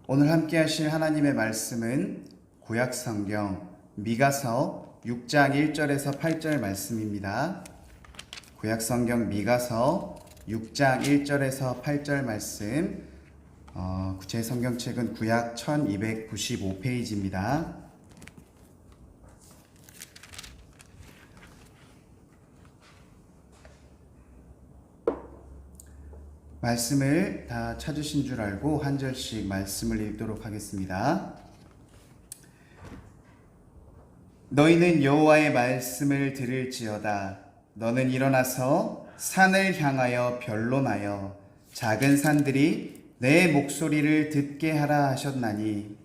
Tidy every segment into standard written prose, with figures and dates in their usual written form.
오늘 함께 하실 하나님의 말씀은 구약성경 미가서 6장 1절에서 8절 말씀입니다. 구약성경 미가서 6장 1절에서 8절 말씀, 제 성경책은 구약 1295페이지입니다. 말씀을 다 찾으신 줄 알고 한 절씩 말씀을 읽도록 하겠습니다. 너희는 여호와의 말씀을 들을지어다. 너는 일어나서 산을 향하여 변론하여 작은 산들이 내 목소리를 듣게 하라 하셨나니,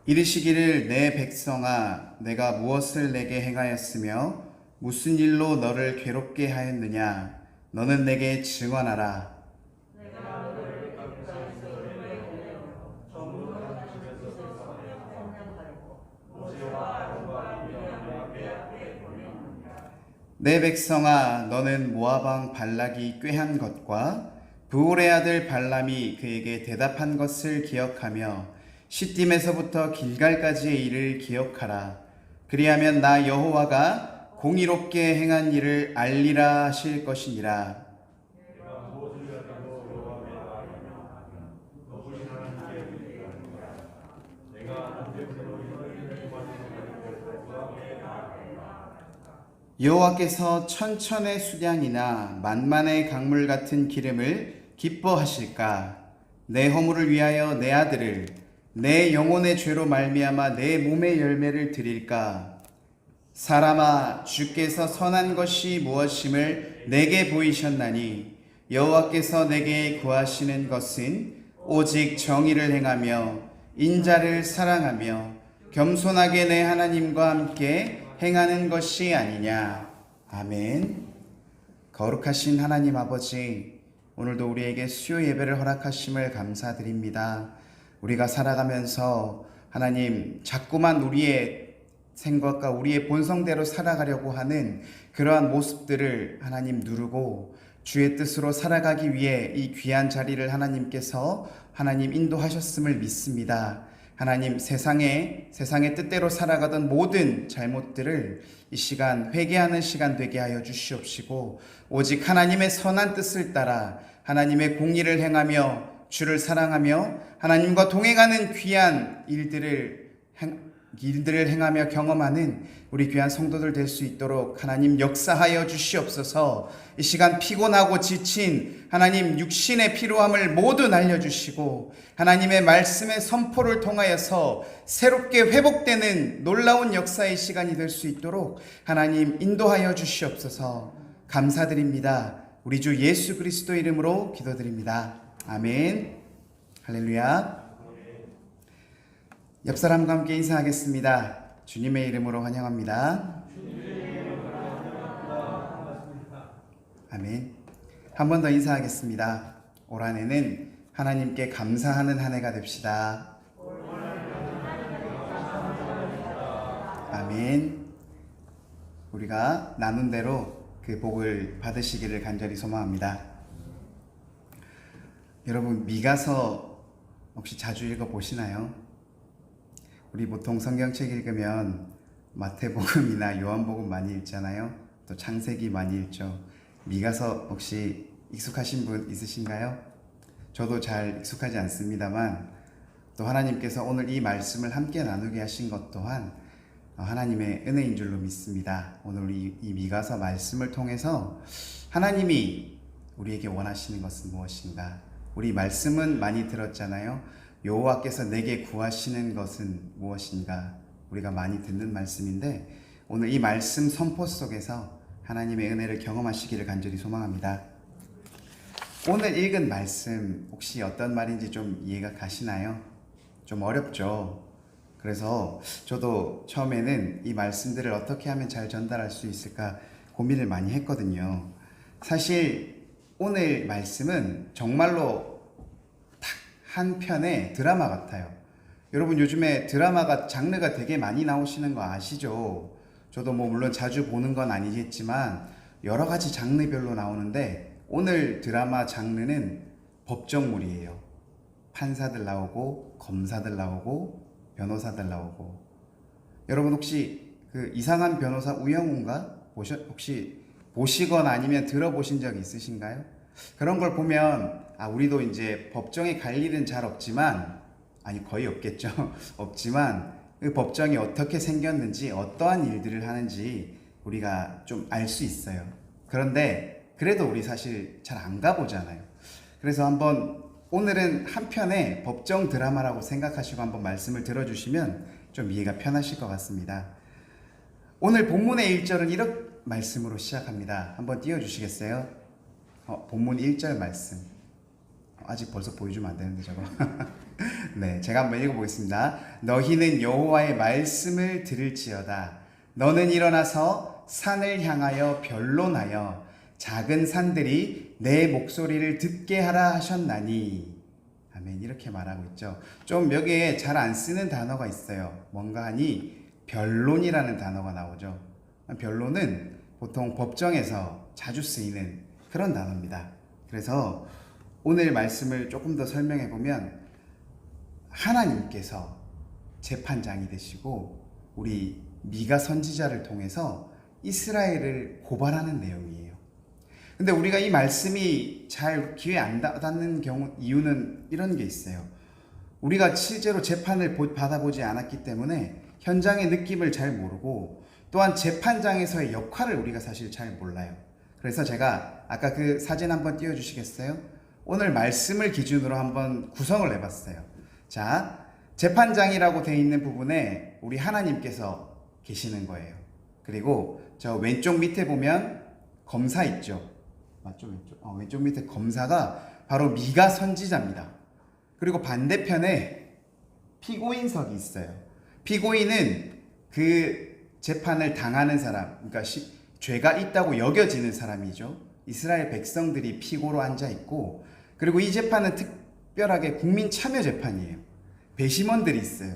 이르시기를 내 백성아, 내가 무엇을 내게 행하였으며 무슨 일로 너를 괴롭게 하였느냐? 너는 내게 증언하라. 내 백성아, 너는 모압 왕 발락이 꾀한 것과 브올의 아들 발람이 그에게 대답한 것을 기억하며 시딤에서부터 길갈까지의 일을 기억하라. 그리하면 나 여호와가 공의롭게 행한 일을 알리라 하실 것이니라. 여호와께서 천천의 수량이나 만만의 강물 같은 기름을 기뻐하실까? 내 허물을 위하여 내 아들을, 내 영혼의 죄로 말미암아 내 몸의 열매를 드릴까? 사람아, 주께서 선한 것이 무엇임을 내게 보이셨나니 여호와께서 내게 구하시는 것은 오직 정의를 행하며 인자를 사랑하며 겸손하게 내 하나님과 함께 행하는 것이 아니냐. 아멘. 거룩하신 하나님 아버지, 오늘도 우리에게 수요 예배를 허락하심을 감사드립니다. 우리가 살아가면서 하나님 자꾸만 우리의 생각과 우리의 본성대로 살아가려고 하는 그러한 모습들을 하나님 누르고 주의 뜻으로 살아가기 위해 이 귀한 자리를 하나님께서 하나님 인도하셨음을 믿습니다. 하나님, 세상의 뜻대로 살아가던 모든 잘못들을 이 시간 회개하는 시간 되게 하여 주시옵시고, 오직 하나님의 선한 뜻을 따라 하나님의 공의를 행하며 주를 사랑하며 하나님과 동행하는 귀한 일들을 행하며 경험하는 우리 귀한 성도들 될 수 있도록 하나님 역사하여 주시옵소서. 이 시간 피곤하고 지친 하나님 육신의 피로함을 모두 날려주시고 하나님의 말씀의 선포를 통하여서 새롭게 회복되는 놀라운 역사의 시간이 될 수 있도록 하나님 인도하여 주시옵소서. 감사드립니다. 우리 주 예수 그리스도 이름으로 기도드립니다. 아멘. 할렐루야. 옆 사람과 함께 인사하겠습니다. 주님의 이름으로 환영합니다. 아멘. 한 번 더 인사하겠습니다. 올 한 해는 하나님께 감사하는 한 해가 됩시다. 아멘. 우리가 나눈 대로 그 복을 받으시기를 간절히 소망합니다. 여러분, 미가서 혹시 자주 읽어보시나요? 우리 보통 성경책 읽으면 마태복음이나 요한복음 많이 읽잖아요. 또 창세기 많이 읽죠. 미가서 혹시 익숙하신 분 있으신가요? 저도 잘 익숙하지 않습니다만 또 하나님께서 오늘 이 말씀을 함께 나누게 하신 것 또한 하나님의 은혜인 줄로 믿습니다. 오늘 이 미가서 말씀을 통해서 하나님이 우리에게 원하시는 것은 무엇인가? 우리 말씀은 많이 들었잖아요. 여호와께서 내게 구하시는 것은 무엇인가? 우리가 많이 듣는 말씀인데 오늘 이 말씀 선포 속에서 하나님의 은혜를 경험하시기를 간절히 소망합니다. 오늘 읽은 말씀 혹시 어떤 말인지 좀 이해가 가시나요? 좀 어렵죠? 그래서 저도 처음에는 이 말씀들을 어떻게 하면 잘 전달할 수 있을까 고민을 많이 했거든요. 사실 오늘 말씀은 정말로 딱 한 편의 드라마 같아요. 여러분 요즘에 드라마가 장르가 되게 많이 나오시는 거 아시죠? 저도 뭐 물론 자주 보는 건 아니겠지만 여러 가지 장르별로 나오는데 오늘 드라마 장르는 법정물이에요. 판사들 나오고 검사들 나오고 변호사들 나오고. 여러분 혹시 그 이상한 변호사 우영우인가 혹시 보시거나 아니면 들어보신 적 있으신가요? 그런 걸 보면 우리도 이제 법정에 갈 일은 잘 없지만, 아니 거의 없겠죠. 없지만 그 법정이 어떻게 생겼는지 어떠한 일들을 하는지 우리가 좀 알 수 있어요. 그런데 그래도 우리 사실 잘 안 가보잖아요. 그래서 한번 오늘은 한 편의 법정 드라마라고 생각하시고 한번 말씀을 들어주시면 좀 이해가 편하실 것 같습니다. 오늘 본문의 1절은 이런 말씀으로 시작합니다. 한번 띄워주시겠어요? 본문 1절 말씀. 아직 벌써 보여주면 안 되는데 저거. 네, 제가 한번 읽어보겠습니다. 너희는 여호와의 말씀을 들을지어다. 너는 일어나서 산을 향하여 변론하여 작은 산들이 내 목소리를 듣게 하라 하셨나니. 아멘. 이렇게 말하고 있죠. 좀 여기에 잘 안 쓰는 단어가 있어요. 뭔가 하니 변론이라는 단어가 나오죠. 변론은 보통 법정에서 자주 쓰이는 그런 단어입니다. 그래서 오늘 말씀을 조금 더 설명해 보면 하나님께서 재판장이 되시고 우리 미가 선지자를 통해서 이스라엘을 고발하는 내용이에요. 근데 우리가 이 말씀이 잘 귀에 안 닿는 경우 이유는 이런 게 있어요. 우리가 실제로 재판을 받아보지 않았기 때문에 현장의 느낌을 잘 모르고 또한 재판장에서의 역할을 우리가 사실 잘 몰라요. 그래서 제가 아까 그 사진 한번 띄워주시겠어요? 오늘 말씀을 기준으로 한번 구성을 해봤어요. 자, 재판장이라고 되어 있는 부분에 우리 하나님께서 계시는 거예요. 그리고 저 왼쪽 밑에 보면 검사 있죠. 맞죠? 왼쪽 밑에 검사가 바로 미가 선지자입니다. 그리고 반대편에 피고인석이 있어요. 피고인은 그 재판을 당하는 사람, 그러니까 죄가 있다고 여겨지는 사람이죠. 이스라엘 백성들이 피고로 앉아 있고, 그리고 이 재판은 특별하게 국민 참여 재판이에요. 배심원들이 있어요.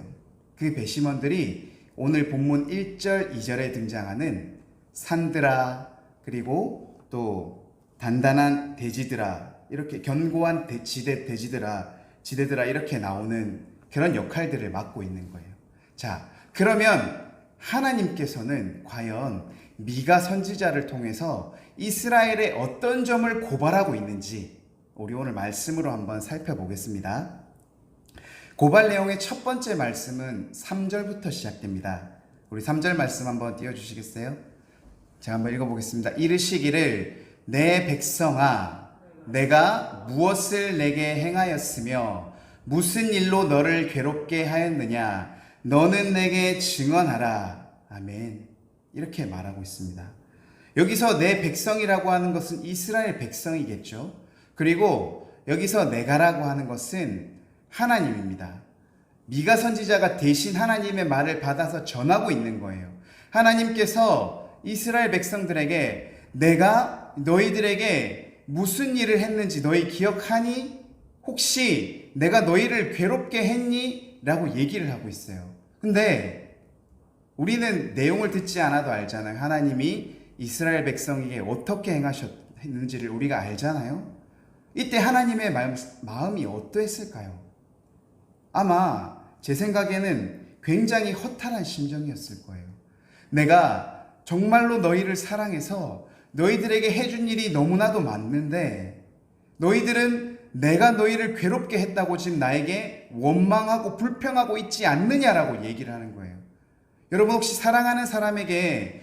그 배심원들이 오늘 본문 1절, 2절에 등장하는 산들아, 그리고 또 단단한 대지들아, 이렇게 견고한 지대들아 이렇게 나오는 그런 역할들을 맡고 있는 거예요. 자, 그러면 하나님께서는 과연 미가 선지자를 통해서 이스라엘의 어떤 점을 고발하고 있는지 우리 오늘 말씀으로 한번 살펴보겠습니다. 고발 내용의 첫 번째 말씀은 3절부터 시작됩니다. 우리 3절 말씀 한번 띄워주시겠어요? 제가 한번 읽어보겠습니다. 이르시기를 내 백성아 내가 무엇을 내게 행하였으며 무슨 일로 너를 괴롭게 하였느냐 너는 내게 증언하라. 아멘. 이렇게 말하고 있습니다. 여기서 내 백성이라고 하는 것은 이스라엘 백성이겠죠. 그리고 여기서 내가라고 하는 것은 하나님입니다. 미가 선지자가 대신 하나님의 말을 받아서 전하고 있는 거예요. 하나님께서 이스라엘 백성들에게 내가 너희들에게 무슨 일을 했는지 너희 기억하니? 혹시 내가 너희를 괴롭게 했니? 라고 얘기를 하고 있어요. 근데 우리는 내용을 듣지 않아도 알잖아요. 하나님이 이스라엘 백성에게 어떻게 행하셨는지를 우리가 알잖아요. 이때 하나님의 마음이 어떠했을까요? 아마 제 생각에는 굉장히 허탈한 심정이었을 거예요. 내가 정말로 너희를 사랑해서 너희들에게 해준 일이 너무나도 많는데 너희들은 내가 너희를 괴롭게 했다고 지금 나에게 원망하고 불평하고 있지 않느냐라고 얘기를 하는 거예요. 여러분 혹시 사랑하는 사람에게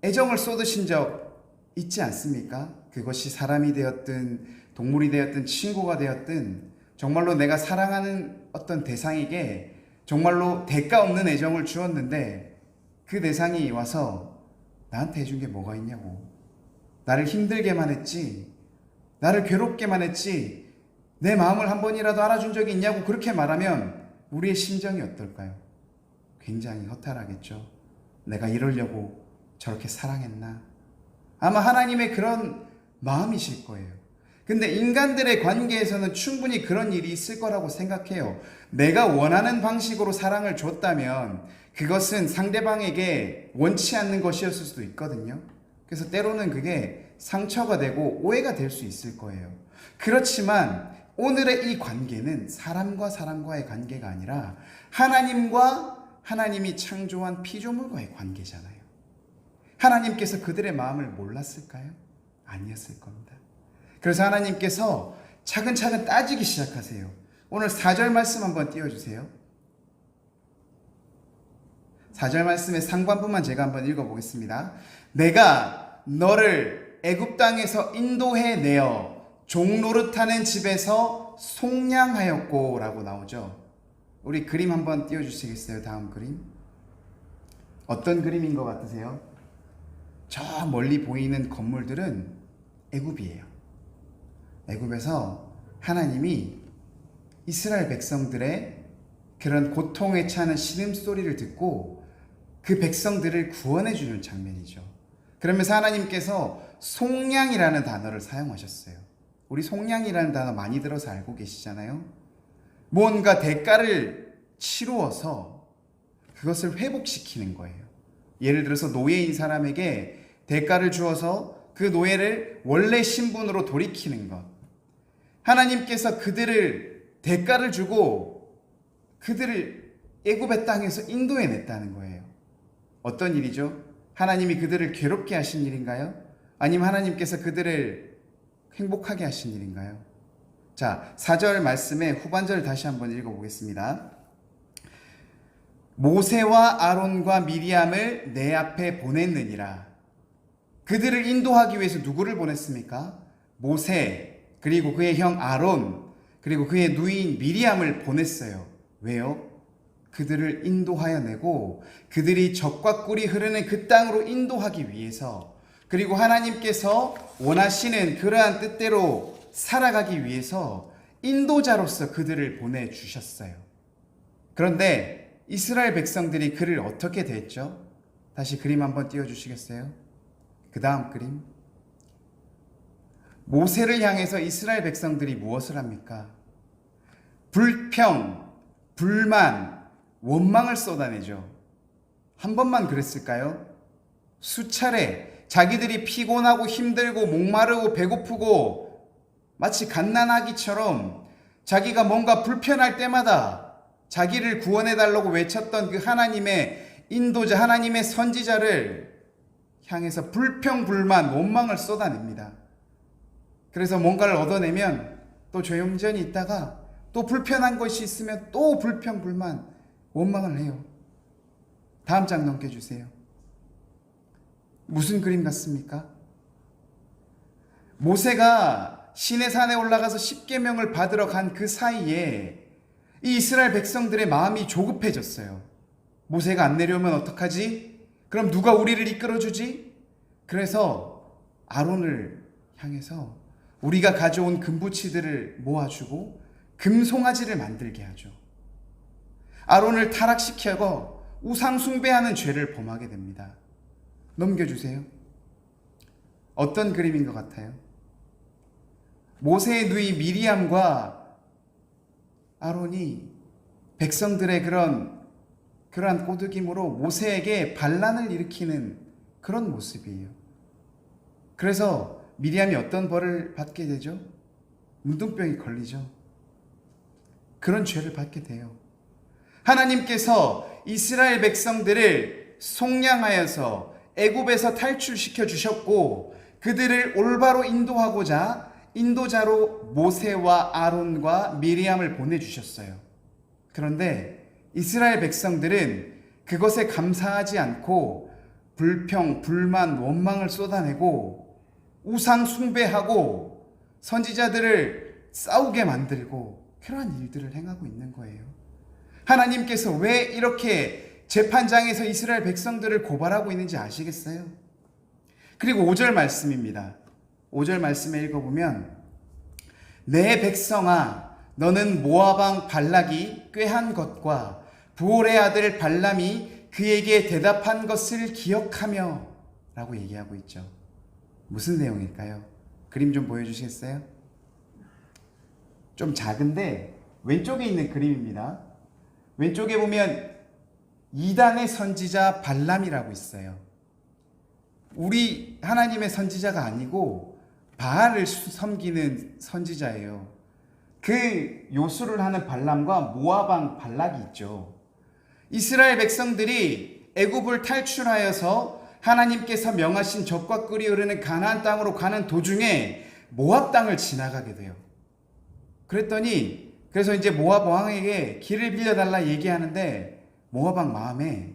애정을 쏟으신 적 있지 않습니까? 그것이 사람이 되었든 동물이 되었든 친구가 되었든 정말로 내가 사랑하는 어떤 대상에게 정말로 대가 없는 애정을 주었는데 그 대상이 와서 나한테 해준 게 뭐가 있냐고, 나를 힘들게만 했지, 나를 괴롭게만 했지, 내 마음을 한 번이라도 알아준 적이 있냐고 그렇게 말하면 우리의 심정이 어떨까요? 굉장히 허탈하겠죠. 내가 이러려고 저렇게 사랑했나? 아마 하나님의 그런 마음이실 거예요. 근데 인간들의 관계에서는 충분히 그런 일이 있을 거라고 생각해요. 내가 원하는 방식으로 사랑을 줬다면 그것은 상대방에게 원치 않는 것이었을 수도 있거든요. 그래서 때로는 그게 상처가 되고 오해가 될 수 있을 거예요. 그렇지만 오늘의 이 관계는 사람과 사람과의 관계가 아니라 하나님과 하나님이 창조한 피조물과의 관계잖아요. 하나님께서 그들의 마음을 몰랐을까요? 아니었을 겁니다. 그래서 하나님께서 차근차근 따지기 시작하세요. 오늘 4절 말씀 한번 띄워주세요. 4절 말씀의 상반부만 제가 한번 읽어보겠습니다. 내가 너를 애굽 땅에서 인도해 내어 종 노릇하는 집에서 속량하였고 라고 나오죠. 우리 그림 한번 띄워주시겠어요? 다음 그림. 어떤 그림인 것 같으세요? 저 멀리 보이는 건물들은 애굽이에요. 애굽에서 하나님이 이스라엘 백성들의 그런 고통에 차는 신음소리를 듣고 그 백성들을 구원해 주는 장면이죠. 그러면서 하나님께서 속량이라는 단어를 사용하셨어요. 우리 속량이라는 단어 많이 들어서 알고 계시잖아요. 뭔가 대가를 치루어서 그것을 회복시키는 거예요. 예를 들어서 노예인 사람에게 대가를 주어서 그 노예를 원래 신분으로 돌이키는 것. 하나님께서 그들을 대가를 주고 그들을 애굽의 땅에서 인도해냈다는 거예요. 어떤 일이죠? 하나님이 그들을 괴롭게 하신 일인가요? 아니면 하나님께서 그들을 행복하게 하신 일인가요? 자, 4절 말씀의 후반절을 다시 한번 읽어보겠습니다. 모세와 아론과 미리암을 내 앞에 보냈느니라. 그들을 인도하기 위해서 누구를 보냈습니까? 모세, 그리고 그의 형 아론, 그리고 그의 누이인 미리암을 보냈어요. 왜요? 그들을 인도하여 내고 그들이 젖과 꿀이 흐르는 그 땅으로 인도하기 위해서, 그리고 하나님께서 원하시는 그러한 뜻대로 살아가기 위해서 인도자로서 그들을 보내주셨어요. 그런데 이스라엘 백성들이 그를 어떻게 대했죠? 다시 그림 한번 띄워주시겠어요? 그 다음 그림. 모세를 향해서 이스라엘 백성들이 무엇을 합니까? 불평, 불만, 원망을 쏟아내죠. 한 번만 그랬을까요? 수차례 자기들이 피곤하고 힘들고 목마르고 배고프고 마치 갓난아기처럼 자기가 뭔가 불편할 때마다 자기를 구원해달라고 외쳤던 그 하나님의 인도자, 하나님의 선지자를 향해서 불평, 불만, 원망을 쏟아냅니다. 그래서 뭔가를 얻어내면 또 조용전이 있다가 또 불편한 것이 있으면 또 불평, 불만, 원망을 해요. 다음 장 넘겨주세요. 무슨 그림 같습니까? 모세가 시내산에 올라가서 십계명을 받으러 간 그 사이에 이 이스라엘 백성들의 마음이 조급해졌어요. 모세가 안 내려오면 어떡하지? 그럼 누가 우리를 이끌어주지? 그래서 아론을 향해서 우리가 가져온 금부치들을 모아주고 금송아지를 만들게 하죠. 아론을 타락시켜고 우상 숭배하는 죄를 범하게 됩니다. 넘겨주세요. 어떤 그림인 것 같아요? 모세의 누이 미리암과 아론이 백성들의 그러한 꼬드김으로 모세에게 반란을 일으키는 그런 모습이에요. 그래서 미리암이 어떤 벌을 받게 되죠? 문둥병이 걸리죠. 그런 죄를 받게 돼요. 하나님께서 이스라엘 백성들을 속량하여서 애굽에서 탈출시켜 주셨고 그들을 올바로 인도하고자 인도자로 모세와 아론과 미리암을 보내주셨어요. 그런데 이스라엘 백성들은 그것에 감사하지 않고 불평, 불만, 원망을 쏟아내고 우상 숭배하고 선지자들을 싸우게 만들고 그러한 일들을 행하고 있는 거예요. 하나님께서 왜 이렇게 재판장에서 이스라엘 백성들을 고발하고 있는지 아시겠어요? 그리고 5절 말씀입니다. 5절 말씀에 읽어보면 내 백성아 너는 모압 왕 발락이 꾀한 것과 부올의 아들 발람이 그에게 대답한 것을 기억하며 라고 얘기하고 있죠. 무슨 내용일까요? 그림 좀 보여주시겠어요? 좀 작은데 왼쪽에 있는 그림입니다. 왼쪽에 보면 이단의 선지자 발람이라고 있어요. 우리 하나님의 선지자가 아니고 바알을 섬기는 선지자예요. 그 요술을 하는 발람과 모압 왕 발락이 있죠. 이스라엘 백성들이 애굽을 탈출하여서 하나님께서 명하신 젖과 꿀이 흐르는 가나안 땅으로 가는 도중에 모압 땅을 지나가게 돼요. 그래서 이제 모압 왕에게 길을 빌려달라 얘기하는데 모압 왕 마음에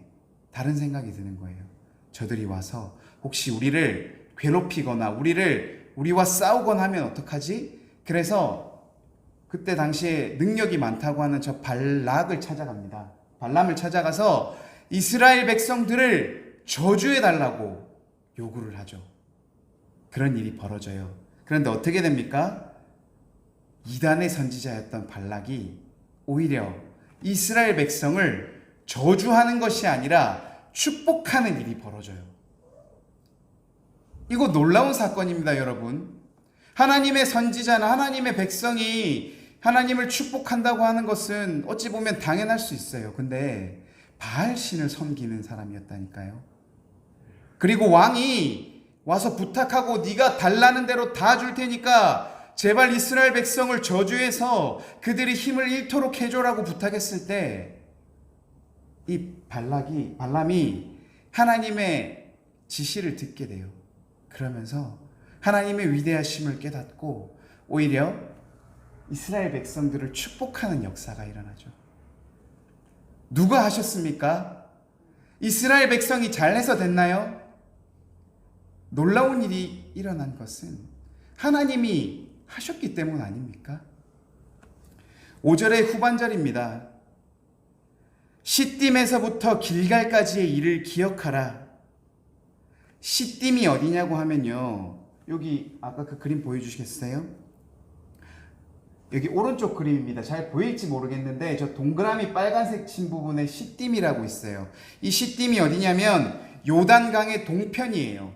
다른 생각이 드는 거예요. 저들이 와서 혹시 우리를 괴롭히거나 우리와 싸우거나 하면 어떡하지? 그래서 그때 당시에 능력이 많다고 하는 저 발락을 찾아갑니다. 발람을 찾아가서 이스라엘 백성들을 저주해 달라고 요구를 하죠. 그런 일이 벌어져요. 그런데 어떻게 됩니까? 이단의 선지자였던 발락이 오히려 이스라엘 백성을 저주하는 것이 아니라 축복하는 일이 벌어져요. 이거 놀라운 사건입니다, 여러분. 하나님의 선지자나 하나님의 백성이 하나님을 축복한다고 하는 것은 어찌 보면 당연할 수 있어요. 근데 바알 신을 섬기는 사람이었다니까요. 그리고 왕이 와서 부탁하고 네가 달라는 대로 다 줄 테니까 제발 이스라엘 백성을 저주해서 그들이 힘을 잃도록 해줘라고 부탁했을 때 이 발람이 하나님의 지시를 듣게 돼요. 그러면서 하나님의 위대하심을 깨닫고 오히려 이스라엘 백성들을 축복하는 역사가 일어나죠. 누가 하셨습니까? 이스라엘 백성이 잘해서 됐나요? 놀라운 일이 일어난 것은 하나님이 하셨기 때문 아닙니까? 5절의 후반절입니다. 시딤에서부터 길갈까지의 일을 기억하라. 시딤이 어디냐고 하면요, 여기 아까 그 그림 보여주시겠어요? 여기 오른쪽 그림입니다. 잘 보일지 모르겠는데 저 동그라미 빨간색 친 부분에 시딤이라고 있어요. 이 시딤이 어디냐면 요단강의 동편이에요.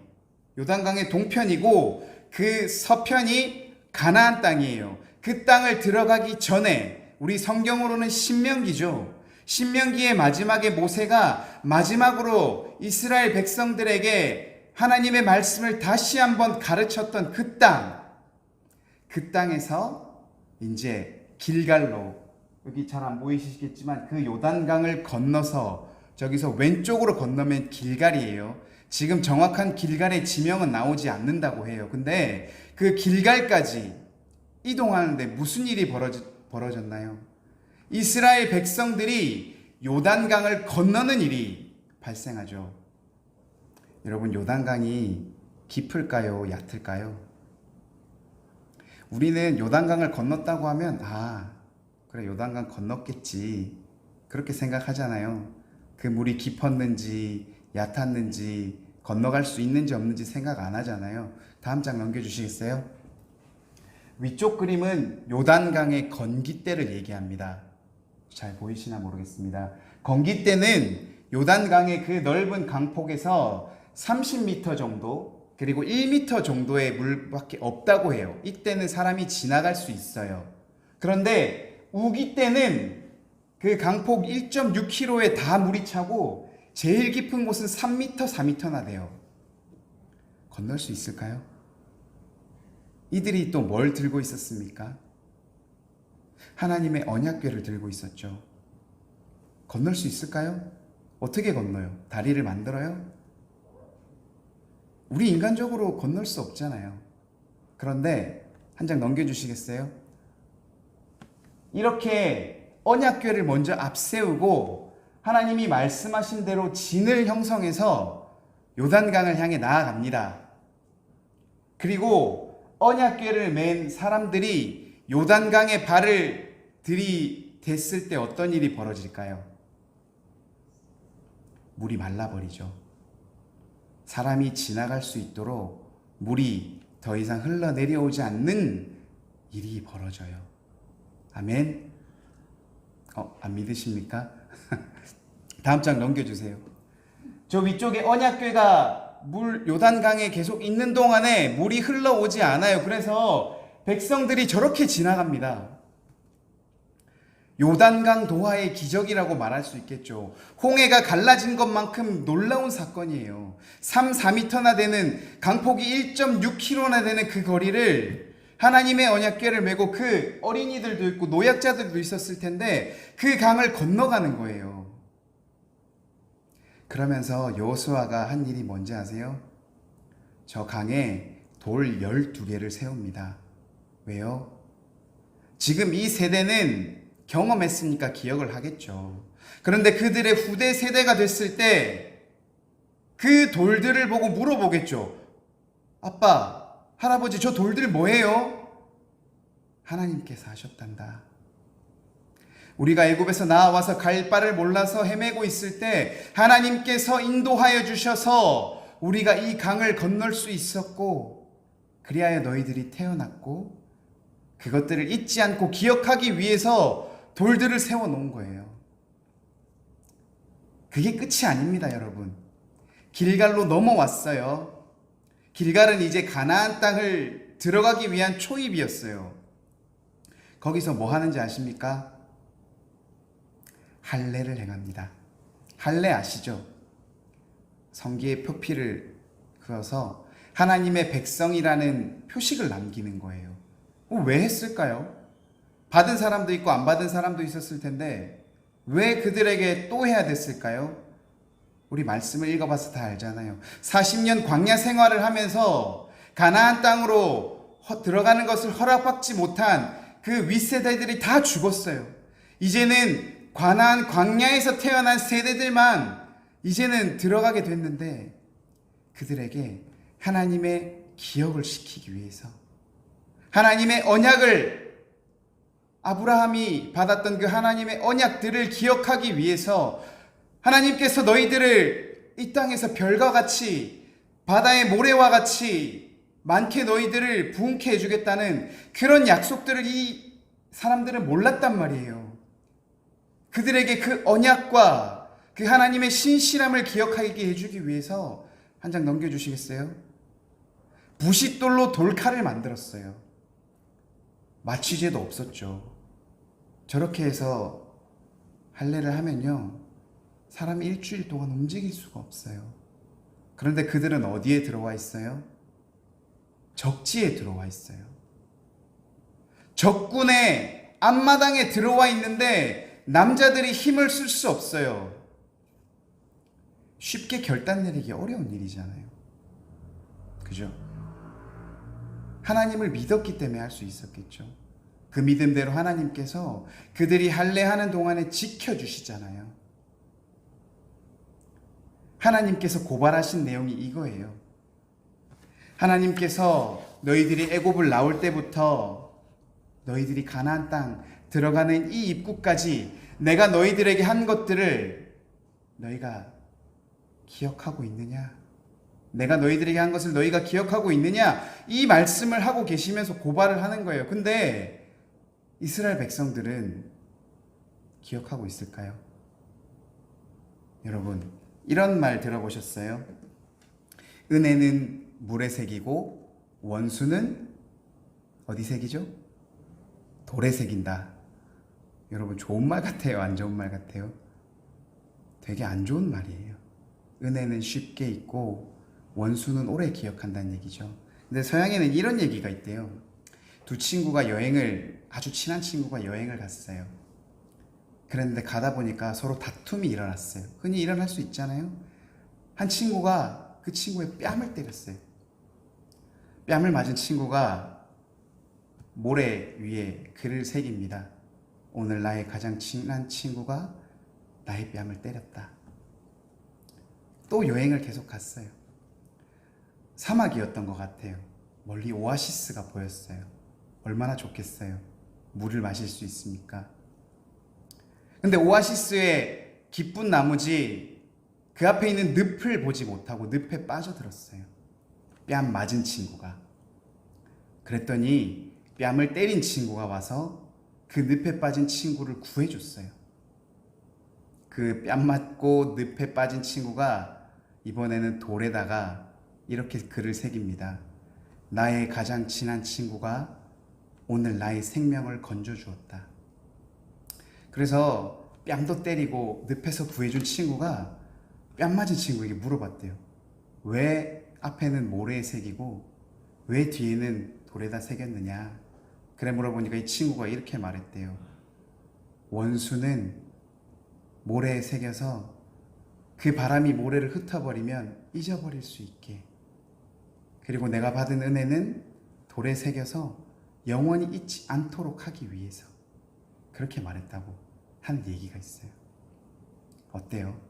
요단강의 동편이고 그 서편이 가나안 땅이에요. 그 땅을 들어가기 전에 우리 성경으로는 신명기죠. 신명기의 마지막에 모세가 마지막으로 이스라엘 백성들에게 하나님의 말씀을 다시 한번 가르쳤던 그 땅에서 이제 길갈로, 여기 잘 안 보이시겠지만 그 요단강을 건너서 저기서 왼쪽으로 건너면 길갈이에요. 지금 정확한 길갈의 지명은 나오지 않는다고 해요. 근데 그 길갈까지 이동하는데 무슨 일이 벌어졌나요? 이스라엘 백성들이 요단강을 건너는 일이 발생하죠. 여러분, 요단강이 깊을까요? 얕을까요? 우리는 요단강을 건넜다고 하면 그래, 요단강 건넜겠지, 그렇게 생각하잖아요. 그 물이 깊었는지 얕았는지 건너갈 수 있는지 없는지 생각 안 하잖아요. 다음 장 넘겨주시겠어요? 위쪽 그림은 요단강의 건기대를 얘기합니다. 잘 보이시나 모르겠습니다. 건기대는 요단강의 그 넓은 강폭에서 30m 정도, 그리고 1m 정도의 물밖에 없다고 해요. 이때는 사람이 지나갈 수 있어요. 그런데 우기때는 그 강폭 1.6km에 다 물이 차고 제일 깊은 곳은 3m, 4m나 돼요. 건널 수 있을까요? 이들이 또 뭘 들고 있었습니까? 하나님의 언약궤를 들고 있었죠. 건널 수 있을까요? 어떻게 건너요? 다리를 만들어요? 우리 인간적으로 건널 수 없잖아요. 그런데 한 장 넘겨주시겠어요? 이렇게 언약궤를 먼저 앞세우고 하나님이 말씀하신 대로 진을 형성해서 요단강을 향해 나아갑니다. 그리고 언약궤를 맨 사람들이 요단강에 발을 들이댔을 때 어떤 일이 벌어질까요? 물이 말라버리죠. 사람이 지나갈 수 있도록 물이 더 이상 흘러내려오지 않는 일이 벌어져요. 아멘. 안 믿으십니까? 다음 장 넘겨주세요. 저 위쪽에 언약궤가 요단강에 계속 있는 동안에 물이 흘러오지 않아요. 그래서 백성들이 저렇게 지나갑니다. 요단강 도하의 기적이라고 말할 수 있겠죠. 홍해가 갈라진 것만큼 놀라운 사건이에요. 3, 4m나 되는 강폭이 1.6km나 되는 그 거리를 하나님의 언약궤를 메고 그 어린이들도 있고 노약자들도 있었을 텐데 그 강을 건너가는 거예요. 그러면서 여호수아가 한 일이 뭔지 아세요? 저 강에 돌 12개를 세웁니다. 왜요? 지금 이 세대는 경험했으니까 기억을 하겠죠. 그런데 그들의 후대 세대가 됐을 때 그 돌들을 보고 물어보겠죠. 아빠, 할아버지, 저 돌들 뭐예요? 하나님께서 하셨단다. 우리가 애굽에서 나와서 갈 바를 몰라서 헤매고 있을 때 하나님께서 인도하여 주셔서 우리가 이 강을 건널 수 있었고, 그리하여 너희들이 태어났고, 그것들을 잊지 않고 기억하기 위해서 돌들을 세워 놓은 거예요. 그게 끝이 아닙니다, 여러분. 길갈로 넘어왔어요. 길갈은 이제 가나안 땅을 들어가기 위한 초입이었어요. 거기서 뭐 하는지 아십니까? 할례를 행합니다. 할례 아시죠? 성기에 표피를 그어서 하나님의 백성이라는 표식을 남기는 거예요. 왜 했을까요? 받은 사람도 있고 안 받은 사람도 있었을 텐데 왜 그들에게 또 해야 됐을까요? 우리 말씀을 읽어봐서 다 알잖아요. 40년 광야 생활을 하면서 가나안 땅으로 들어가는 것을 허락받지 못한 그 윗세대들이 다 죽었어요. 이제는 가나안 광야에서 태어난 세대들만 이제는 들어가게 됐는데 그들에게 하나님의 기억을 시키기 위해서 하나님의 언약을 아브라함이 받았던 그 하나님의 언약들을 기억하기 위해서 하나님께서 너희들을 이 땅에서 별과 같이 바다의 모래와 같이 많게 너희들을 부흥케 해주겠다는 그런 약속들을 이 사람들은 몰랐단 말이에요. 그들에게 그 언약과 그 하나님의 신실함을 기억하게 해주기 위해서 한 장 넘겨주시겠어요? 부싯돌로 돌칼을 만들었어요. 마취제도 없었죠. 저렇게 해서 할례를 하면요 사람이 일주일 동안 움직일 수가 없어요. 그런데 그들은 어디에 들어와 있어요? 적지에 들어와 있어요. 적군의 앞마당에 들어와 있는데 남자들이 힘을 쓸 수 없어요. 쉽게 결단 내리기 어려운 일이잖아요. 그죠? 하나님을 믿었기 때문에 할 수 있었겠죠. 그 믿음대로 하나님께서 그들이 할례하는 동안에 지켜주시잖아요. 하나님께서 고발하신 내용이 이거예요. 하나님께서 너희들이 애굽을 나올 때부터 너희들이 가나안 땅 들어가는 이 입구까지 내가 너희들에게 한 것들을 너희가 기억하고 있느냐? 내가 너희들에게 한 것을 너희가 기억하고 있느냐? 이 말씀을 하고 계시면서 고발을 하는 거예요. 근데 이스라엘 백성들은 기억하고 있을까요? 여러분, 이런 말 들어보셨어요? 은혜는 물에 새기고 원수는 어디 새기죠? 돌에 새긴다. 여러분, 좋은 말 같아요? 안 좋은 말 같아요? 되게 안 좋은 말이에요. 은혜는 쉽게 잊고 원수는 오래 기억한다는 얘기죠. 근데 서양에는 이런 얘기가 있대요. 두 친구가 아주 친한 친구가 여행을 갔어요. 그랬는데 가다 보니까 서로 다툼이 일어났어요. 흔히 일어날 수 있잖아요. 한 친구가 그 친구의 뺨을 때렸어요. 뺨을 맞은 친구가 모래 위에 글을 새깁니다. 오늘 나의 가장 친한 친구가 나의 뺨을 때렸다. 또 여행을 계속 갔어요. 사막이었던 것 같아요. 멀리 오아시스가 보였어요. 얼마나 좋겠어요. 물을 마실 수 있으니까. 근데 오아시스의 기쁜 나머지 그 앞에 있는 늪을 보지 못하고 늪에 빠져들었어요. 뺨 맞은 친구가. 그랬더니 뺨을 때린 친구가 와서 그 늪에 빠진 친구를 구해줬어요. 그 뺨 맞고 늪에 빠진 친구가 이번에는 돌에다가 이렇게 글을 새깁니다. 나의 가장 친한 친구가 오늘 나의 생명을 건져주었다. 그래서 뺨도 때리고 늪에서 구해준 친구가 뺨 맞은 친구에게 물어봤대요. 왜 앞에는 모래에 새기고 왜 뒤에는 돌에다 새겼느냐. 그래 물어보니까 이 친구가 이렇게 말했대요. 원수는 모래에 새겨서 그 바람이 모래를 흩어버리면 잊어버릴 수 있게, 그리고 내가 받은 은혜는 돌에 새겨서 영원히 잊지 않도록 하기 위해서 그렇게 말했다고 하는 얘기가 있어요. 어때요?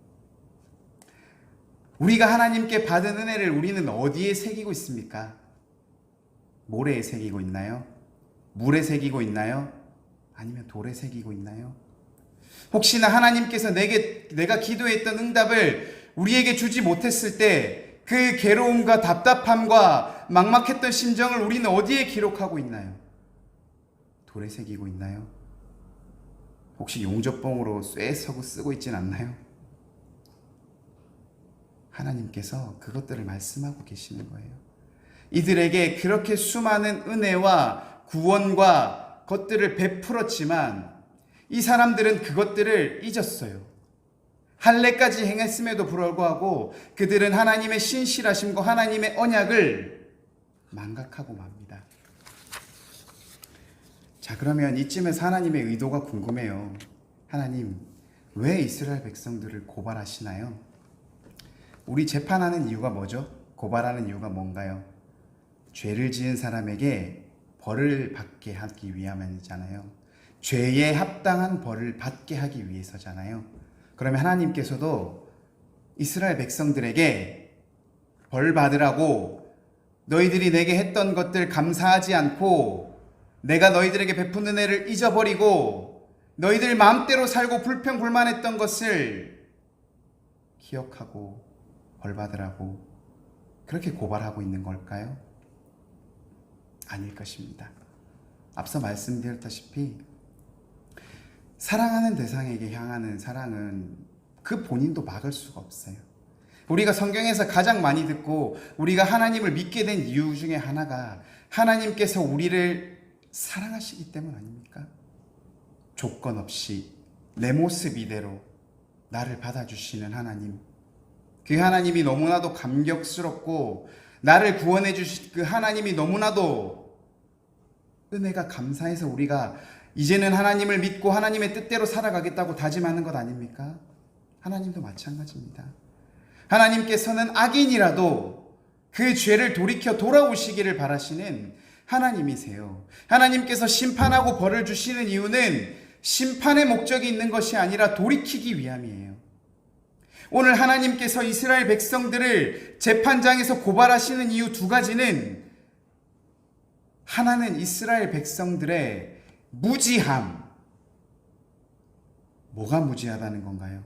우리가 하나님께 받은 은혜를 우리는 어디에 새기고 있습니까? 모래에 새기고 있나요? 물에 새기고 있나요? 아니면 돌에 새기고 있나요? 혹시나 하나님께서 내가 기도했던 응답을 우리에게 주지 못했을 때 그 괴로움과 답답함과 막막했던 심정을 우리는 어디에 기록하고 있나요? 돌에 새기고 있나요? 혹시 용접봉으로 쇠서고 쓰고 있진 않나요? 하나님께서 그것들을 말씀하고 계시는 거예요. 이들에게 그렇게 수많은 은혜와 구원과 것들을 베풀었지만 이 사람들은 그것들을 잊었어요. 할례까지 행했음에도 불구하고 그들은 하나님의 신실하심과 하나님의 언약을 망각하고 맙니다. 자, 그러면 이쯤에서 하나님의 의도가 궁금해요. 하나님, 왜 이스라엘 백성들을 고발하시나요? 우리 재판하는 이유가 뭐죠? 고발하는 이유가 뭔가요? 죄를 지은 사람에게 벌을 받게 하기 위함이잖아요. 죄에 합당한 벌을 받게 하기 위해서잖아요. 그러면 하나님께서도 이스라엘 백성들에게 벌 받으라고 너희들이 내게 했던 것들 감사하지 않고 내가 너희들에게 베푼 은혜를 잊어버리고 너희들 마음대로 살고 불평불만했던 것을 기억하고 벌 받으라고 그렇게 고발하고 있는 걸까요? 아닐 것입니다. 앞서 말씀드렸다시피 사랑하는 대상에게 향하는 사랑은 그 본인도 막을 수가 없어요. 우리가 성경에서 가장 많이 듣고 우리가 하나님을 믿게 된 이유 중에 하나가 하나님께서 우리를 사랑하시기 때문 아닙니까? 조건 없이 내 모습 이대로 나를 받아주시는 하나님, 그 하나님이 너무나도 감격스럽고 나를 구원해 주신 그 하나님이 너무나도 은혜가 감사해서 우리가 이제는 하나님을 믿고 하나님의 뜻대로 살아가겠다고 다짐하는 것 아닙니까? 하나님도 마찬가지입니다. 하나님께서는 악인이라도 그 죄를 돌이켜 돌아오시기를 바라시는 하나님이세요. 하나님께서 심판하고 벌을 주시는 이유는 심판의 목적이 있는 것이 아니라 돌이키기 위함이에요. 오늘 하나님께서 이스라엘 백성들을 재판장에서 고발하시는 이유 두 가지는, 하나는 이스라엘 백성들의 무지함. 뭐가 무지하다는 건가요?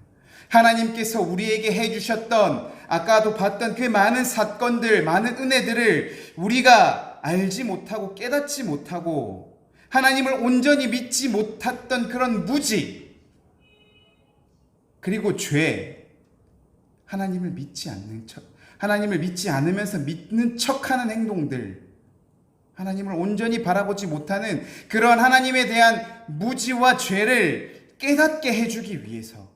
하나님께서 우리에게 해주셨던, 아까도 봤던 그 많은 사건들, 많은 은혜들을 우리가 알지 못하고 깨닫지 못하고 하나님을 온전히 믿지 못했던 그런 무지, 그리고 죄, 하나님을 믿지 않는 척, 하나님을 믿지 않으면서 믿는 척하는 행동들, 하나님을 온전히 바라보지 못하는 그런 하나님에 대한 무지와 죄를 깨닫게 해주기 위해서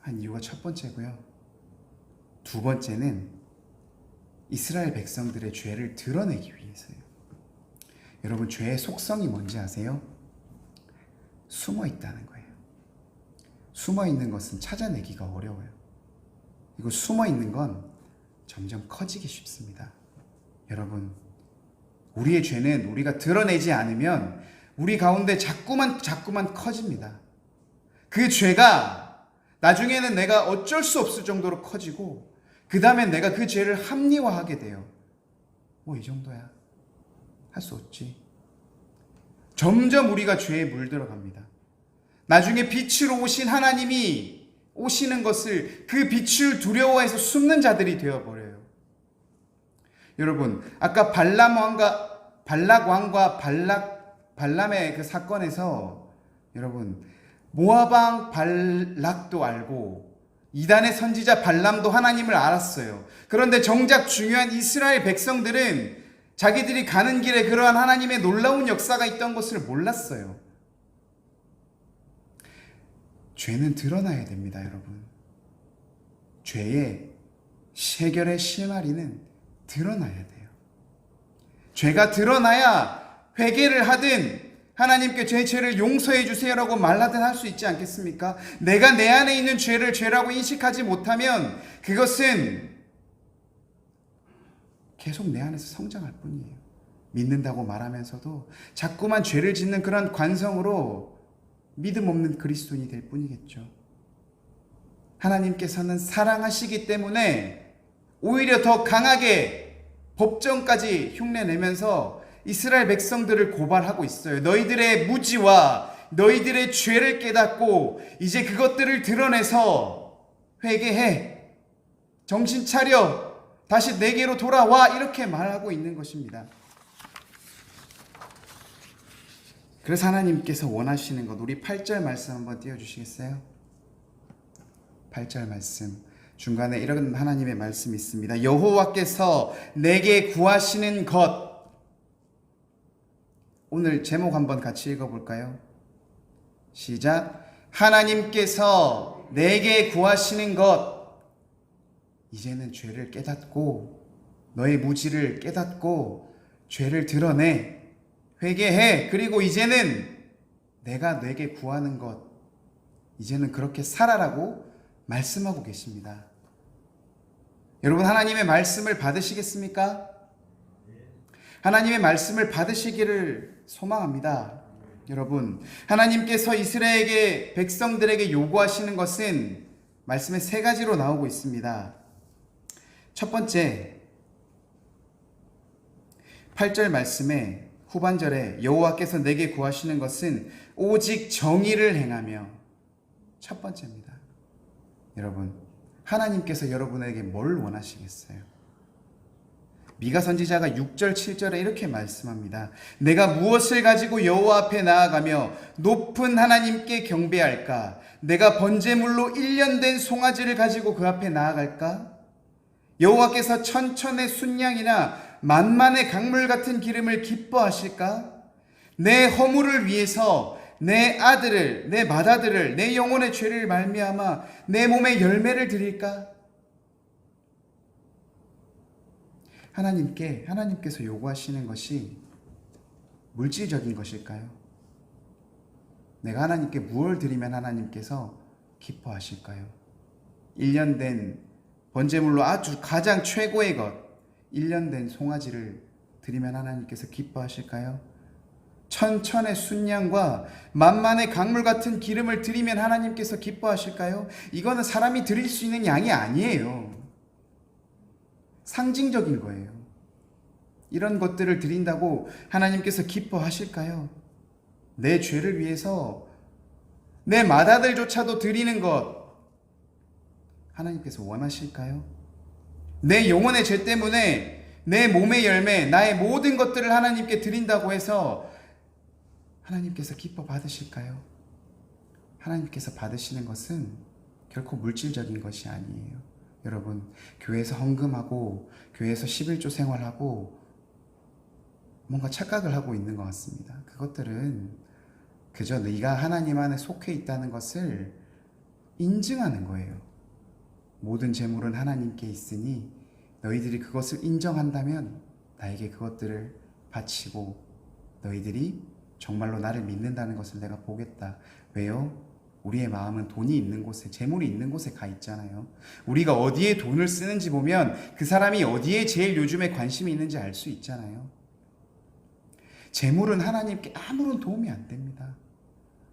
한 이유가 첫 번째고요. 두 번째는 이스라엘 백성들의 죄를 드러내기 위해서요. 여러분, 죄의 속성이 뭔지 아세요? 숨어 있다는 거예요. 숨어 있는 것은 찾아내기가 어려워요. 그리고 숨어 있는 건 점점 커지기 쉽습니다. 여러분, 우리의 죄는 우리가 드러내지 않으면 우리 가운데 자꾸만 커집니다. 그 죄가 나중에는 내가 어쩔 수 없을 정도로 커지고 그 다음에 내가 그 죄를 합리화하게 돼요. 뭐 이 정도야, 할 수 없지. 점점 우리가 죄에 물들어갑니다. 나중에 빛으로 오신 하나님이 오시는 것을, 그 빛을 두려워해서 숨는 자들이 되어버려요. 여러분, 아까 발락 왕과 발람의 그 사건에서 여러분, 모압 왕 발락도 알고 이단의 선지자 발람도 하나님을 알았어요. 그런데 정작 중요한 이스라엘 백성들은 자기들이 가는 길에 그러한 하나님의 놀라운 역사가 있던 것을 몰랐어요. 죄는 드러나야 됩니다, 여러분. 죄의 해결의 실마리는 드러나야 돼요. 죄가 드러나야 회개를 하든 하나님께 제 죄를 용서해 주세요라고 말하든 할 수 있지 않겠습니까? 내가 내 안에 있는 죄를 죄라고 인식하지 못하면 그것은 계속 내 안에서 성장할 뿐이에요. 믿는다고 말하면서도 자꾸만 죄를 짓는 그런 관성으로 믿음 없는 그리스도인이 될 뿐이겠죠. 하나님께서는 사랑하시기 때문에 오히려 더 강하게 법정까지 흉내내면서 이스라엘 백성들을 고발하고 있어요. 너희들의 무지와 너희들의 죄를 깨닫고 이제 그것들을 드러내서 회개해. 정신 차려. 다시 내게로 돌아와. 이렇게 말하고 있는 것입니다. 그래서 하나님께서 원하시는 것, 우리 8절 말씀 한번 띄워주시겠어요? 8절 말씀 중간에 이런 하나님의 말씀이 있습니다. 여호와께서 내게 구하시는 것. 오늘 제목 한번 같이 읽어볼까요? 시작. 하나님께서 내게 구하시는 것. 이제는 죄를 깨닫고 너의 무지를 깨닫고 죄를 드러내 회개해. 그리고 이제는 내가 내게 구하는 것, 이제는 그렇게 살아라고 말씀하고 계십니다. 여러분, 하나님의 말씀을 받으시겠습니까? 하나님의 말씀을 받으시기를 소망합니다. 여러분, 하나님께서 이스라엘에게 백성들에게 요구하시는 것은 말씀에 3가지로 나오고 있습니다. 첫 번째, 8절 말씀에 후반절에 여호와께서 내게 구하시는 것은 오직 정의를 행하며, 첫 번째입니다. 여러분, 하나님께서 여러분에게 뭘 원하시겠어요? 미가 선지자가 6절 7절에 이렇게 말씀합니다. 내가 무엇을 가지고 여호와 앞에 나아가며 높은 하나님께 경배할까? 내가 번제물로 1년 된 송아지를 가지고 그 앞에 나아갈까? 여호와께서 천천의 순양이나 만만의 강물 같은 기름을 기뻐하실까? 내 허물을 위해서 내 아들을, 내 맏아들을, 내 영혼의 죄를 말미암아 내 몸에 열매를 드릴까? 하나님께서 요구하시는 것이 물질적인 것일까요? 내가 하나님께 무엇을 드리면 하나님께서 기뻐하실까요? 1년 된 번제물로 아주 가장 최고의 것, 1년 된 송아지를 드리면 하나님께서 기뻐하실까요? 천천의 순양과 만만의 강물 같은 기름을 드리면 하나님께서 기뻐하실까요? 이거는 사람이 드릴 수 있는 양이 아니에요. 상징적인 거예요. 이런 것들을 드린다고 하나님께서 기뻐하실까요? 내 죄를 위해서 내 맏아들조차도 드리는 것 하나님께서 원하실까요? 내 영혼의 죄 때문에 내 몸의 열매, 나의 모든 것들을 하나님께 드린다고 해서 하나님께서 기뻐 받으실까요? 하나님께서 받으시는 것은 결코 물질적인 것이 아니에요. 여러분, 교회에서 헌금하고 교회에서 11조 생활하고 뭔가 착각을 하고 있는 것 같습니다. 그것들은 그저 네가 하나님 안에 속해 있다는 것을 인증하는 거예요. 모든 재물은 하나님께 있으니 너희들이 그것을 인정한다면 나에게 그것들을 바치고 너희들이 정말로 나를 믿는다는 것을 내가 보겠다. 왜요? 우리의 마음은 돈이 있는 곳에, 재물이 있는 곳에 가 있잖아요. 우리가 어디에 돈을 쓰는지 보면 그 사람이 어디에 제일 요즘에 관심이 있는지 알 수 있잖아요. 재물은 하나님께 아무런 도움이 안 됩니다.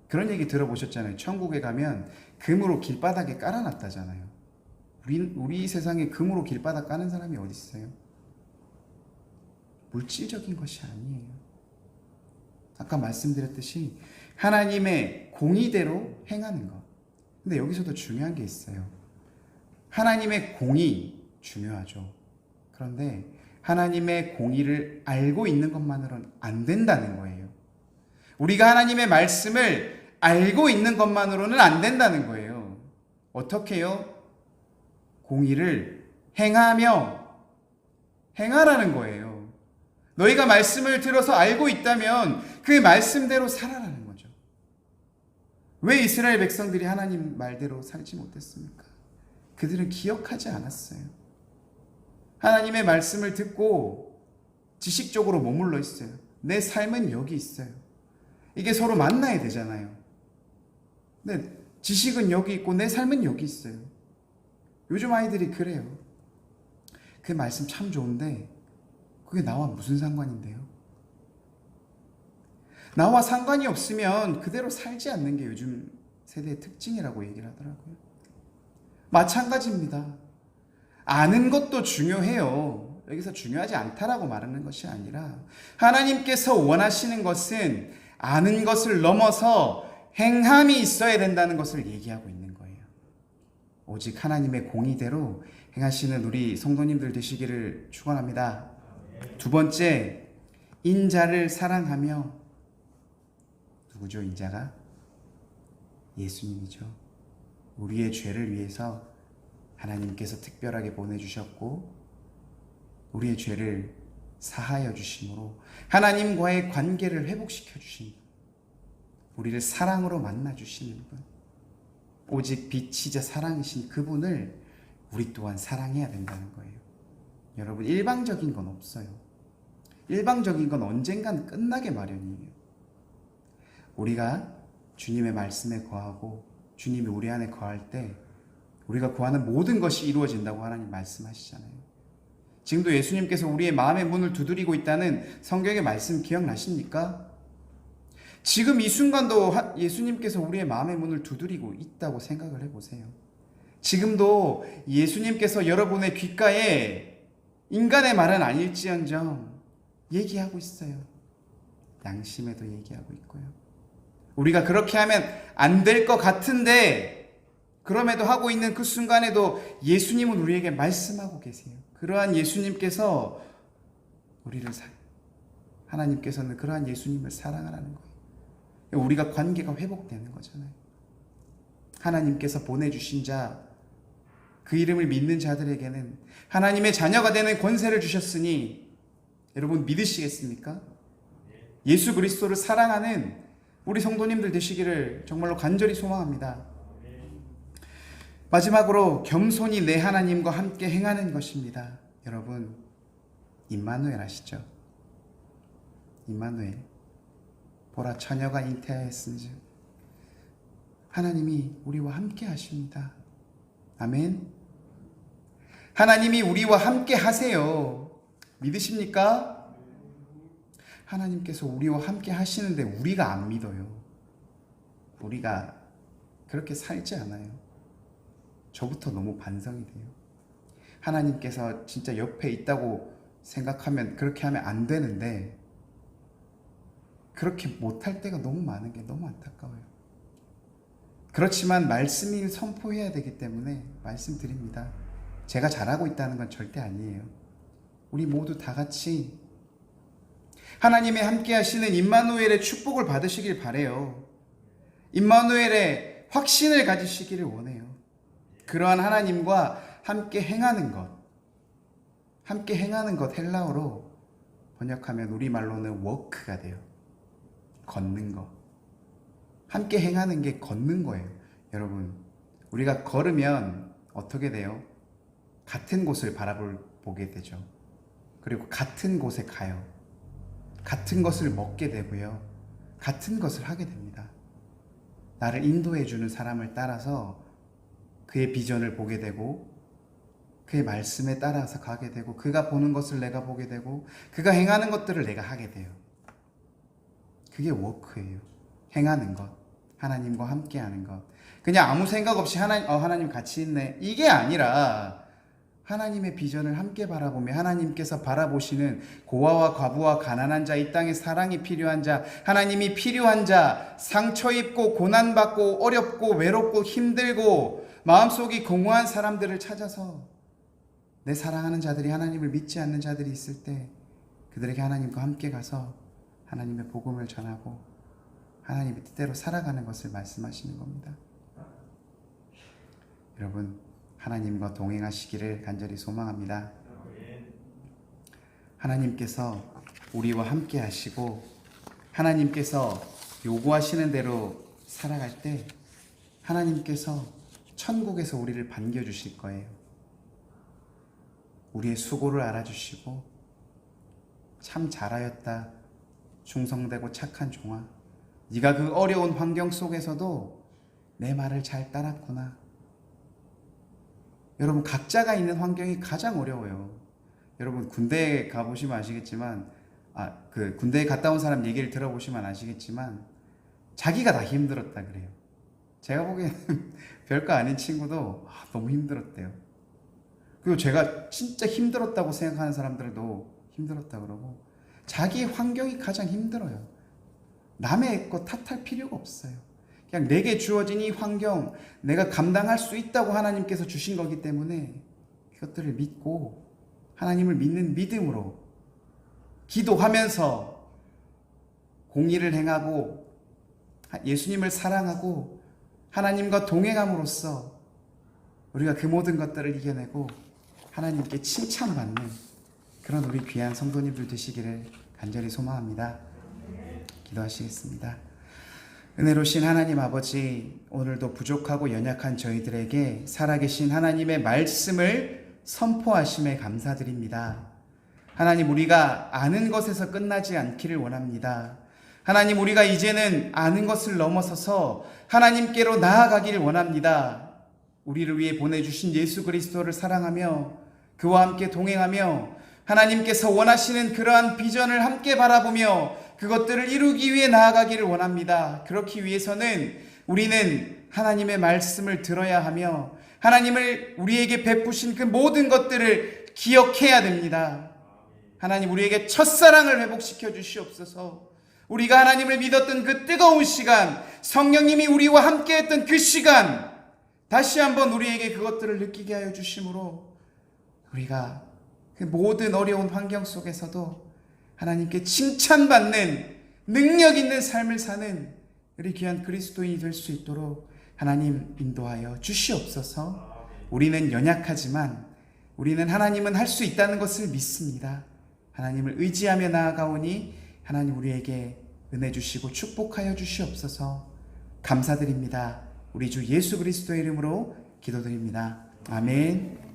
그런 얘기 들어보셨잖아요. 천국에 가면 금으로 길바닥에 깔아놨다잖아요. 우리 세상에 금으로 길바닥 까는 사람이 어디 있어요? 물질적인 것이 아니에요. 아까 말씀드렸듯이 하나님의 공의대로 행하는 것. 근데 여기서도 중요한 게 있어요. 하나님의 공의 중요하죠. 그런데 하나님의 공의를 알고 있는 것만으로는 안 된다는 거예요. 우리가 하나님의 말씀을 알고 있는 것만으로는 안 된다는 거예요. 어떻게요? 공의를 행하라는 거예요. 너희가 말씀을 들어서 알고 있다면 그 말씀대로 살아라는 거죠. 왜 이스라엘 백성들이 하나님 말대로 살지 못했습니까? 그들은 기억하지 않았어요. 하나님의 말씀을 듣고 지식적으로 머물러 있어요. 내 삶은 여기 있어요. 이게 서로 만나야 되잖아요. 근데 지식은 여기 있고 내 삶은 여기 있어요. 요즘 아이들이 그래요. 그 말씀 참 좋은데 그게 나와 무슨 상관인데요? 나와 상관이 없으면 그대로 살지 않는 게 요즘 세대의 특징이라고 얘기를 하더라고요. 마찬가지입니다. 아는 것도 중요해요. 여기서 중요하지 않다라고 말하는 것이 아니라 하나님께서 원하시는 것은 아는 것을 넘어서 행함이 있어야 된다는 것을 얘기하고 있는 거예요. 오직 하나님의 공의대로 행하시는 우리 성도님들 되시기를 축원합니다. 두 번째, 인자를 사랑하며. 누구죠, 인자가? 예수님이죠. 우리의 죄를 위해서 하나님께서 특별하게 보내주셨고 우리의 죄를 사하여 주심으로 하나님과의 관계를 회복시켜 주신 분, 우리를 사랑으로 만나 주시는 분, 오직 빛이자 사랑이신 그분을 우리 또한 사랑해야 된다는 거예요. 여러분, 일방적인 건 없어요. 일방적인 건 언젠간 끝나게 마련이에요. 우리가 주님의 말씀에 거하고 주님이 우리 안에 거할 때 우리가 구하는 모든 것이 이루어진다고 하나님 말씀하시잖아요. 지금도 예수님께서 우리의 마음의 문을 두드리고 있다는 성경의 말씀 기억나십니까? 지금 이 순간도 예수님께서 우리의 마음의 문을 두드리고 있다고 생각을 해보세요. 지금도 예수님께서 여러분의 귓가에 인간의 말은 아닐지언정 얘기하고 있어요. 양심에도 얘기하고 있고요. 우리가 그렇게 하면 안 될 것 같은데 그럼에도 하고 있는 그 순간에도 예수님은 우리에게 말씀하고 계세요. 그러한 예수님께서 하나님께서는 그러한 예수님을 사랑하라는 거예요. 우리가 관계가 회복되는 거잖아요. 하나님께서 보내주신 자, 그 이름을 믿는 자들에게는 하나님의 자녀가 되는 권세를 주셨으니 여러분 믿으시겠습니까? 예수 그리스도를 사랑하는 우리 성도님들 되시기를 정말로 간절히 소망합니다. 마지막으로 겸손히 내 하나님과 함께 행하는 것입니다. 여러분, 임마누엘 아시죠? 임마누엘. 보라, 처녀가 잉태하였은즉 하나님이 우리와 함께 하십니다. 아멘. 하나님이 우리와 함께 하세요. 믿으십니까? 하나님께서 우리와 함께 하시는데 우리가 안 믿어요. 우리가 그렇게 살지 않아요. 저부터 너무 반성이 돼요. 하나님께서 진짜 옆에 있다고 생각하면 그렇게 하면 안 되는데 그렇게 못할 때가 너무 많은 게 너무 안타까워요. 그렇지만 말씀을 선포해야 되기 때문에 말씀드립니다. 제가 잘하고 있다는 건 절대 아니에요. 우리 모두 다 같이 하나님의 함께 하시는 임마누엘의 축복을 받으시길 바라요. 임마누엘의 확신을 가지시기를 원해요. 그러한 하나님과 함께 행하는 것 헬라어로 번역하면 우리말로는 워크가 돼요. 걷는 거. 함께 행하는 게 걷는 거예요. 여러분, 우리가 걸으면 어떻게 돼요? 같은 곳을 바라보게 되죠. 그리고 같은 곳에 가요. 같은 것을 먹게 되고요. 같은 것을 하게 됩니다. 나를 인도해 주는 사람을 따라서 그의 비전을 보게 되고 그의 말씀에 따라서 가게 되고 그가 보는 것을 내가 보게 되고 그가 행하는 것들을 내가 하게 돼요. 그게 워크예요. 행하는 것. 하나님과 함께하는 것. 그냥 아무 생각 없이 하나님 같이 있네. 이게 아니라 하나님의 비전을 함께 바라보며 하나님께서 바라보시는 고아와 과부와 가난한 자, 이 땅에 사랑이 필요한 자, 하나님이 필요한 자, 상처 입고 고난받고 어렵고 외롭고 힘들고 마음속이 공허한 사람들을 찾아서 내 사랑하는 자들이 하나님을 믿지 않는 자들이 있을 때 그들에게 하나님과 함께 가서 하나님의 복음을 전하고 하나님의 뜻대로 살아가는 것을 말씀하시는 겁니다. 여러분, 하나님과 동행하시기를 간절히 소망합니다. 하나님께서 우리와 함께 하시고 하나님께서 요구하시는 대로 살아갈 때 하나님께서 천국에서 우리를 반겨주실 거예요. 우리의 수고를 알아주시고 참 잘하였다, 충성되고 착한 종아, 네가 그 어려운 환경 속에서도 내 말을 잘 따랐구나. 여러분, 각자가 있는 환경이 가장 어려워요. 여러분, 군대에 가보시면 아시겠지만, 군대에 갔다 온 사람 얘기를 들어보시면 아시겠지만, 자기가 다 힘들었다 그래요. 제가 보기에는 별거 아닌 친구도 너무 힘들었대요. 그리고 제가 진짜 힘들었다고 생각하는 사람들도 힘들었다 그러고, 자기 환경이 가장 힘들어요. 남의 것 탓할 필요가 없어요. 그냥 내게 주어진 이 환경, 내가 감당할 수 있다고 하나님께서 주신 거기 때문에 그것들을 믿고 하나님을 믿는 믿음으로 기도하면서 공의를 행하고 예수님을 사랑하고 하나님과 동행함으로써 우리가 그 모든 것들을 이겨내고 하나님께 칭찬받는 그런 우리 귀한 성도님들 되시기를 간절히 소망합니다. 기도하시겠습니다. 은혜로우신 하나님 아버지, 오늘도 부족하고 연약한 저희들에게 살아계신 하나님의 말씀을 선포하심에 감사드립니다. 하나님, 우리가 아는 것에서 끝나지 않기를 원합니다. 하나님, 우리가 이제는 아는 것을 넘어서서 하나님께로 나아가기를 원합니다. 우리를 위해 보내주신 예수 그리스도를 사랑하며 그와 함께 동행하며 하나님께서 원하시는 그러한 비전을 함께 바라보며 그것들을 이루기 위해 나아가기를 원합니다. 그렇기 위해서는 우리는 하나님의 말씀을 들어야 하며 하나님을 우리에게 베푸신 그 모든 것들을 기억해야 됩니다. 하나님, 우리에게 첫사랑을 회복시켜 주시옵소서. 우리가 하나님을 믿었던 그 뜨거운 시간, 성령님이 우리와 함께했던 그 시간, 다시 한번 우리에게 그것들을 느끼게 하여 주심으로 우리가 그 모든 어려운 환경 속에서도 하나님께 칭찬받는 능력 있는 삶을 사는 우리 귀한 그리스도인이 될 수 있도록 하나님 인도하여 주시옵소서. 우리는 연약하지만 우리는 하나님은 할 수 있다는 것을 믿습니다. 하나님을 의지하며 나아가오니 하나님 우리에게 은혜 주시고 축복하여 주시옵소서. 감사드립니다. 우리 주 예수 그리스도의 이름으로 기도드립니다. 아멘.